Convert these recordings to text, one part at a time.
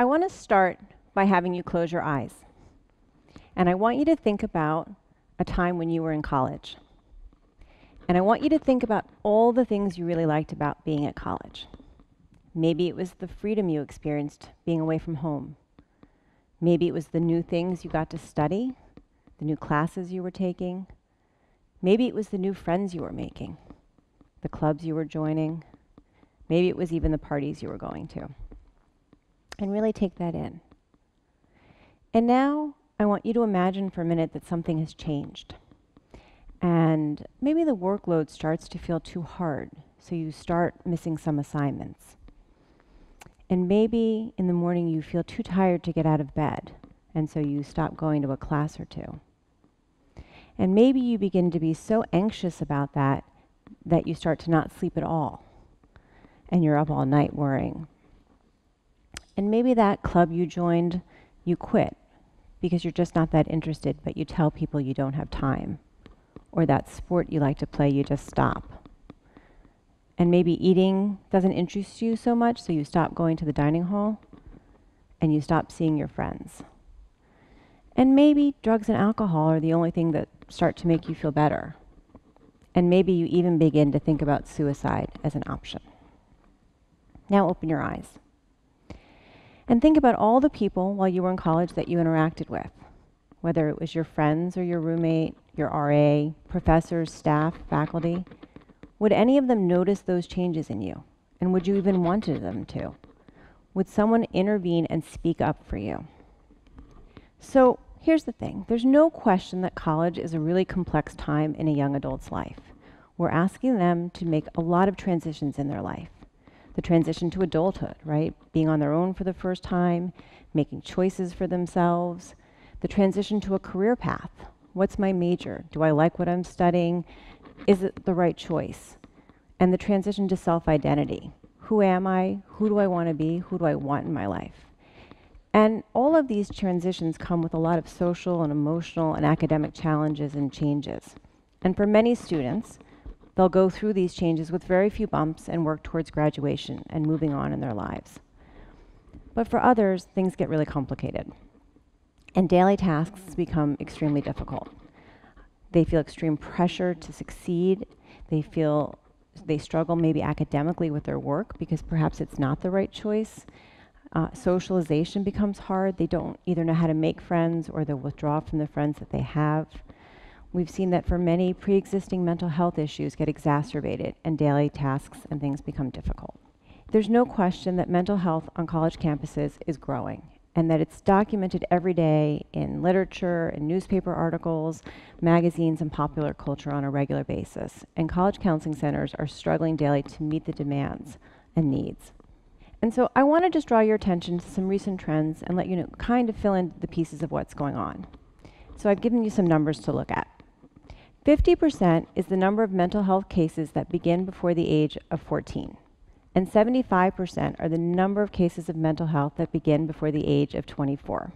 I want to start by having you close your eyes. And I want you to think about a time when you were in college. And I want you to think about all the things you really liked about being at college. Maybe it was the freedom you experienced being away from home. Maybe it was the new things you got to study, the new classes you were taking. Maybe it was the new friends you were making, the clubs you were joining. Maybe it was even the parties you were going to. And really take that in. And now I want you to imagine for a minute that something has changed. And maybe the workload starts to feel too hard, so you start missing some assignments. And maybe in the morning you feel too tired to get out of bed, and so you stop going to a class or two. And maybe you begin to be so anxious about that you start to not sleep at all, and you're up all night worrying. And maybe that club you joined, you quit because you're just not that interested, but you tell people you don't have time. Or that sport you like to play, you just stop. And maybe eating doesn't interest you so much, so you stop going to the dining hall and you stop seeing your friends. And maybe drugs and alcohol are the only thing that start to make you feel better. And maybe you even begin to think about suicide as an option. Now open your eyes. And think about all the people while you were in college that you interacted with, whether it was your friends or your roommate, your RA, professors, staff, faculty. Would any of them notice those changes in you? And would you even want them to? Would someone intervene and speak up for you? So here's the thing. There's no question that college is a really complex time in a young adult's life. We're asking them to make a lot of transitions in their life. The transition to adulthood, right? Being on their own for the first time, making choices for themselves. The transition to a career path. What's my major? Do I like what I'm studying? Is it the right choice? And the transition to self-identity. Who am I? Who do I want to be? Who do I want in my life? And all of these transitions come with a lot of social and emotional and academic challenges and changes. And for many students, they'll go through these changes with very few bumps and work towards graduation and moving on in their lives. But for others, things get really complicated. And daily tasks become extremely difficult. They feel extreme pressure to succeed. They struggle maybe academically with their work because perhaps it's not the right choice. Socialization becomes hard. They don't either know how to make friends or they'll withdraw from the friends that they have. We've seen that for many, pre-existing mental health issues get exacerbated and daily tasks and things become difficult. There's no question that mental health on college campuses is growing and that it's documented every day in literature and newspaper articles, magazines, and popular culture on a regular basis. And college counseling centers are struggling daily to meet the demands and needs. And so I want to just draw your attention to some recent trends and let you know, kind of fill in the pieces of what's going on. So I've given you some numbers to look at. 50% is the number of mental health cases that begin before the age of 14. And 75% are the number of cases of mental health that begin before the age of 24.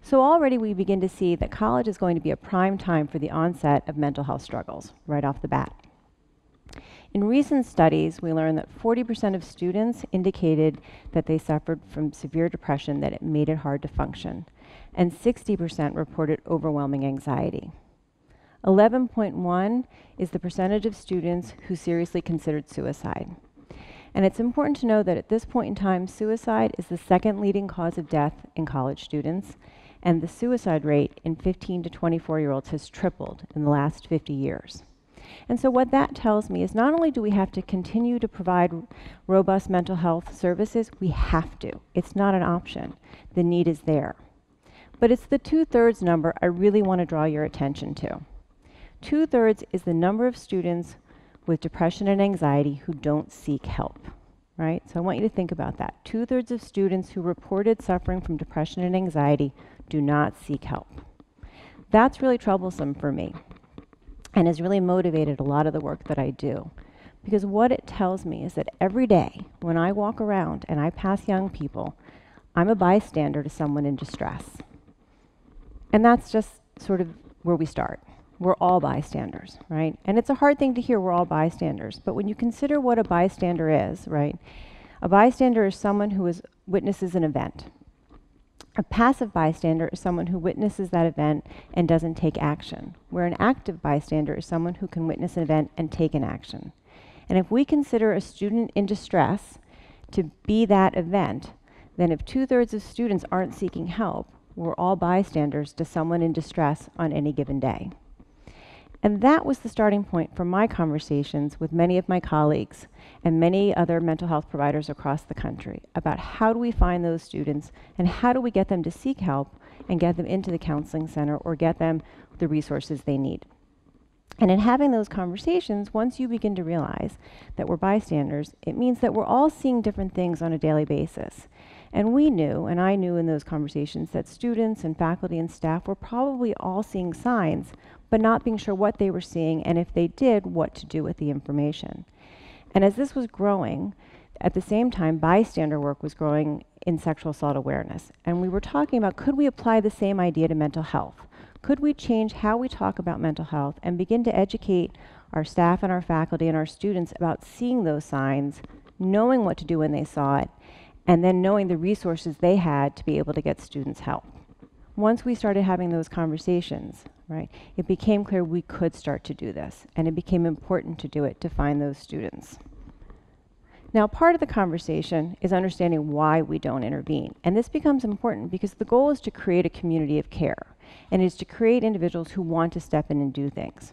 So already we begin to see that college is going to be a prime time for the onset of mental health struggles right off the bat. In recent studies, we learned that 40% of students indicated that they suffered from severe depression, that it made it hard to function, and 60% reported overwhelming anxiety. 11.1 is the percentage of students who seriously considered suicide. And it's important to know that at this point in time, suicide is the second leading cause of death in college students, and the suicide rate in 15 to 24-year-olds has tripled in the last 50 years. And so what that tells me is not only do we have to continue to provide robust mental health services, we have to. It's not an option. The need is there. But it's the 2/3 number I really want to draw your attention to. 2/3 is the number of students with depression and anxiety who don't seek help, right? So I want you to think about that. 2/3 of students who reported suffering from depression and anxiety do not seek help. That's really troublesome for me and has really motivated a lot of the work that I do. Because what it tells me is that every day when I walk around and I pass young people, I'm a bystander to someone in distress. And that's just sort of where we start. We're all bystanders, right? And it's a hard thing to hear, we're all bystanders. But when you consider what a bystander is, right? A bystander is someone who witnesses an event. A passive bystander is someone who witnesses that event and doesn't take action, where an active bystander is someone who can witness an event and take an action. And if we consider a student in distress to be that event, then if 2/3 of students aren't seeking help, we're all bystanders to someone in distress on any given day. And that was the starting point for my conversations with many of my colleagues and many other mental health providers across the country about how do we find those students and how do we get them to seek help and get them into the counseling center or get them the resources they need. And in having those conversations, once you begin to realize that we're bystanders, it means that we're all seeing different things on a daily basis. And we knew, and I knew in those conversations, that students and faculty and staff were probably all seeing signs, but not being sure what they were seeing, and if they did, what to do with the information. And as this was growing, at the same time, bystander work was growing in sexual assault awareness. And we were talking about, could we apply the same idea to mental health? Could we change how we talk about mental health and begin to educate our staff and our faculty and our students about seeing those signs, knowing what to do when they saw it, and then knowing the resources they had to be able to get students help? Once we started having those conversations, right, it became clear we could start to do this, and it became important to do it to find those students. Now, part of the conversation is understanding why we don't intervene. And this becomes important because the goal is to create a community of care, and is to create individuals who want to step in and do things.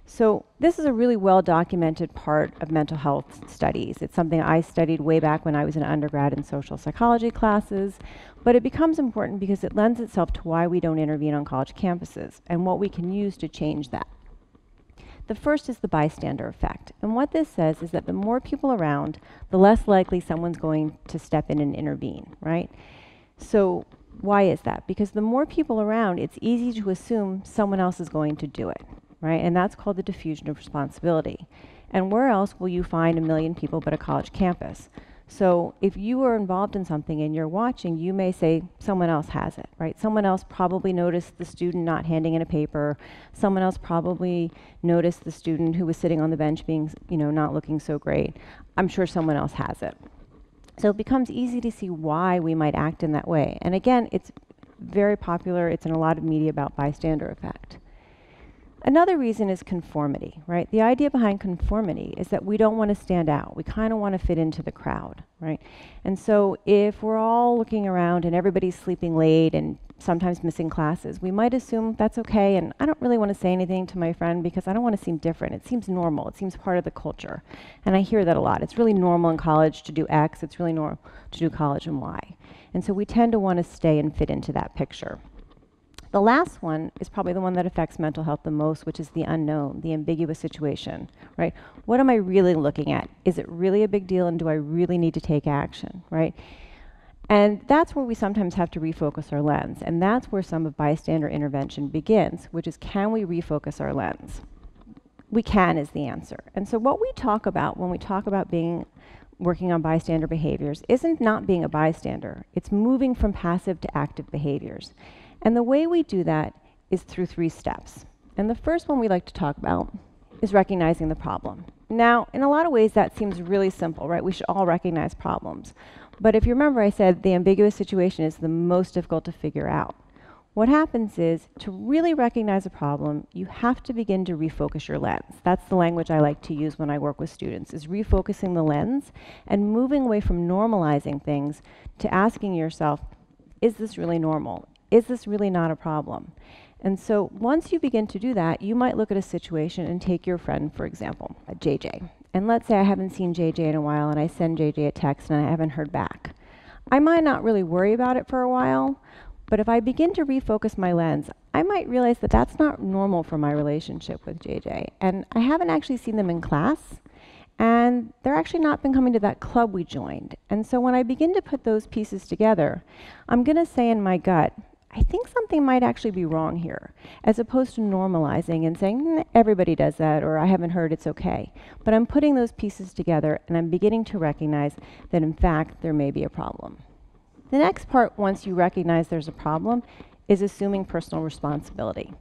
So this is a really well-documented part of mental health studies. It's something I studied way back when I was an undergrad in social psychology classes, but it becomes important because it lends itself to why we don't intervene on college campuses and what we can use to change that. The first is the bystander effect. And what this says is that the more people around, the less likely someone's going to step in and intervene, right? So why is that? Because the more people around, it's easy to assume someone else is going to do it, right? And that's called the diffusion of responsibility. And where else will you find 1 million people but a college campus? So if you are involved in something and you're watching, you may say someone else has it, right? Someone else probably noticed the student not handing in a paper. Someone else probably noticed the student who was sitting on the bench being, not looking so great. I'm sure someone else has it. So it becomes easy to see why we might act in that way. And again, it's very popular. It's in a lot of media about bystander effect. Another reason is conformity, right? The idea behind conformity is that we don't want to stand out. We kind of want to fit into the crowd, right? And so if we're all looking around and everybody's sleeping late and sometimes missing classes, we might assume that's okay, and I don't really want to say anything to my friend because I don't want to seem different. It seems normal. It seems part of the culture. And I hear that a lot. It's really normal in college to do X. It's really normal to do college and Y. And so we tend to want to stay and fit into that picture. The last one is probably the one that affects mental health the most, which is the unknown, the ambiguous situation, right? What am I really looking at? Is it really a big deal, and do I really need to take action, right? And that's where we sometimes have to refocus our lens, and that's where some of bystander intervention begins, which is, can we refocus our lens? We can is the answer. And so what we talk about when we talk about working on bystander behaviors isn't not being a bystander. It's moving from passive to active behaviors. And the way we do that is through 3 steps. And the first one we like to talk about is recognizing the problem. Now, in a lot of ways, that seems really simple, right? We should all recognize problems. But if you remember, I said the ambiguous situation is the most difficult to figure out. What happens is, to really recognize a problem, you have to begin to refocus your lens. That's the language I like to use when I work with students, is refocusing the lens and moving away from normalizing things to asking yourself, is this really normal? Is this really not a problem? And so once you begin to do that, you might look at a situation and take your friend, for example, JJ. And let's say I haven't seen JJ in a while and I send JJ a text and I haven't heard back. I might not really worry about it for a while, but if I begin to refocus my lens, I might realize that that's not normal for my relationship with JJ. And I haven't actually seen them in class, and they're actually not been coming to that club we joined. And so when I begin to put those pieces together, I'm going to say in my gut, I think something might actually be wrong here, as opposed to normalizing and saying, everybody does that, or I haven't heard, it's okay. But I'm putting those pieces together, and I'm beginning to recognize that, in fact, there may be a problem. The next part, once you recognize there's a problem, is assuming personal responsibility.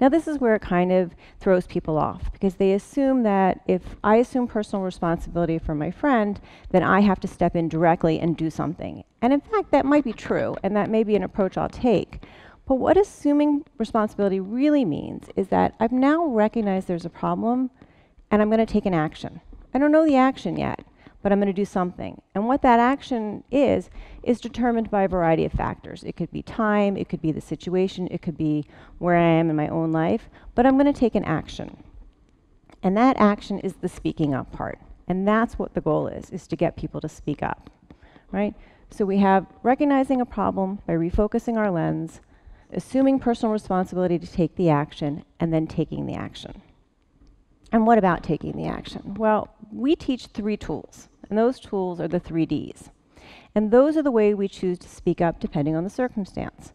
Now this is where it kind of throws people off, because they assume that if I assume personal responsibility for my friend, then I have to step in directly and do something. And in fact, that might be true, and that may be an approach I'll take. But what assuming responsibility really means is that I've now recognized there's a problem, and I'm going to take an action. I don't know the action yet, but I'm going to do something. And what that action is determined by a variety of factors. It could be time, it could be the situation, it could be where I am in my own life, but I'm going to take an action. And that action is the speaking up part. And that's what the goal is to get people to speak up, right? So we have recognizing a problem by refocusing our lens, assuming personal responsibility to take the action, and then taking the action. And what about taking the action? Well, we teach 3 tools, and those tools are the 3 Ds. And those are the way we choose to speak up depending on the circumstance.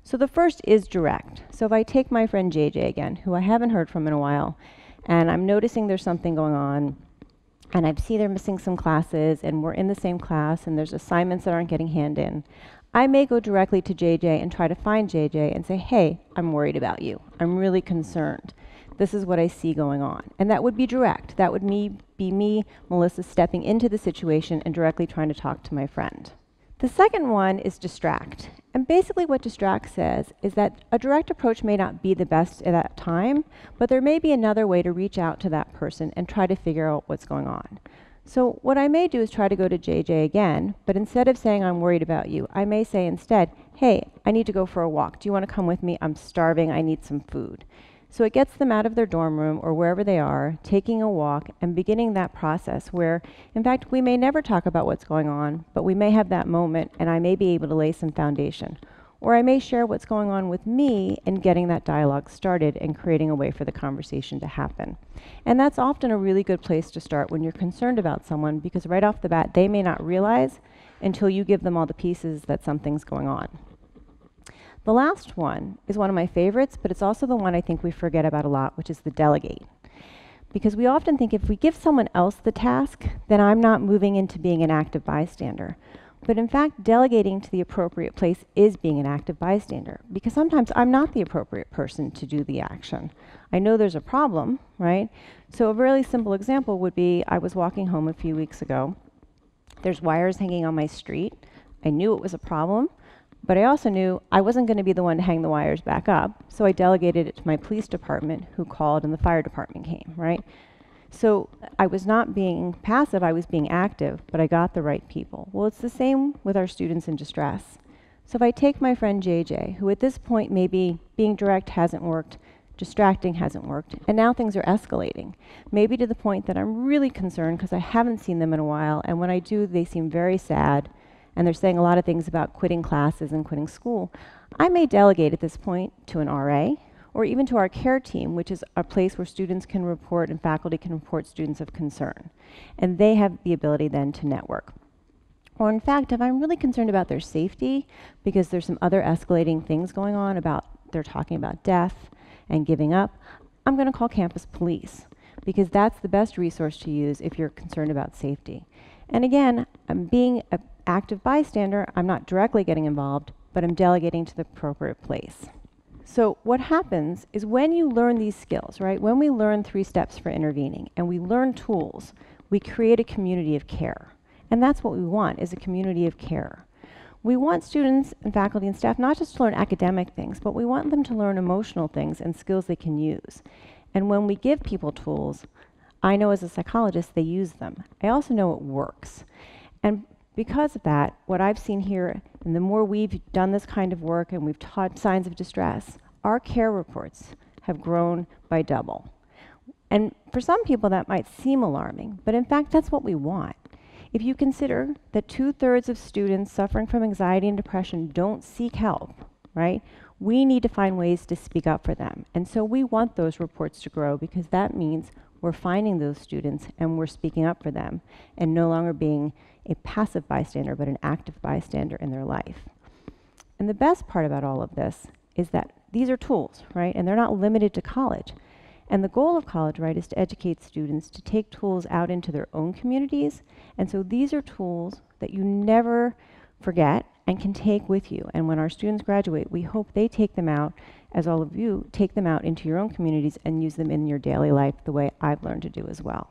So the first is direct. So if I take my friend JJ again, who I haven't heard from in a while, and I'm noticing there's something going on, and I see they're missing some classes, and we're in the same class, and there's assignments that aren't getting handed in, I may go directly to JJ and try to find JJ and say, hey, I'm worried about you. I'm really concerned. This is what I see going on. And that would be direct. That would be me, Melissa, stepping into the situation and directly trying to talk to my friend. The second one is distract. And basically what distract says is that a direct approach may not be the best at that time, but there may be another way to reach out to that person and try to figure out what's going on. So what I may do is try to go to JJ again, but instead of saying I'm worried about you, I may say instead, hey, I need to go for a walk. Do you want to come with me? I'm starving. I need some food. So it gets them out of their dorm room or wherever they are, taking a walk and beginning that process where, in fact, we may never talk about what's going on, but we may have that moment and I may be able to lay some foundation. Or I may share what's going on with me and getting that dialogue started and creating a way for the conversation to happen. And that's often a really good place to start when you're concerned about someone, because right off the bat, they may not realize until you give them all the pieces that something's going on. The last one is one of my favorites, but it's also the one I think we forget about a lot, which is the delegate. Because we often think if we give someone else the task, then I'm not moving into being an active bystander. But in fact, delegating to the appropriate place is being an active bystander, because sometimes I'm not the appropriate person to do the action. I know there's a problem, right? So a really simple example would be I was walking home a few weeks ago. There's wires hanging on my street. I knew it was a problem, but I also knew I wasn't going to be the one to hang the wires back up, so I delegated it to my police department, who called, and the fire department came, right? So I was not being passive, I was being active, but I got the right people. Well, it's the same with our students in distress. So if I take my friend JJ, who at this point maybe being direct hasn't worked, distracting hasn't worked, and now things are escalating. Maybe to the point that I'm really concerned because I haven't seen them in a while, and when I do, they seem very sad, and they're saying a lot of things about quitting classes and quitting school. I may delegate at this point to an RA, or even to our care team, which is a place where students can report and faculty can report students of concern. And they have the ability then to network. Or in fact, if I'm really concerned about their safety, because there's some other escalating things going on about, they're talking about death and giving up, I'm gonna call campus police, because that's the best resource to use if you're concerned about safety. And again, I'm being an active bystander, I'm not directly getting involved, but I'm delegating to the appropriate place. So what happens is when you learn these skills, right, when we learn 3 steps for intervening and we learn tools, we create a community of care. And that's what we want, is a community of care. We want students and faculty and staff not just to learn academic things, but we want them to learn emotional things and skills they can use. And when we give people tools, I know as a psychologist they use them. I also know it works. And because of that, what I've seen here, and the more we've done this kind of work and we've taught signs of distress, our care reports have grown by double. And for some people that might seem alarming, but in fact that's what we want. If you consider that 2/3 of students suffering from anxiety and depression don't seek help, right? We need to find ways to speak up for them. And so we want those reports to grow, because that means we're finding those students and we're speaking up for them and no longer being a passive bystander, but an active bystander in their life. And the best part about all of this is that these are tools, right? And they're not limited to college. And the goal of college, right, is to educate students to take tools out into their own communities. And so these are tools that you never forget and can take with you. And when our students graduate, we hope they take them out as all of you take them out into your own communities and use them in your daily life the way I've learned to do as well.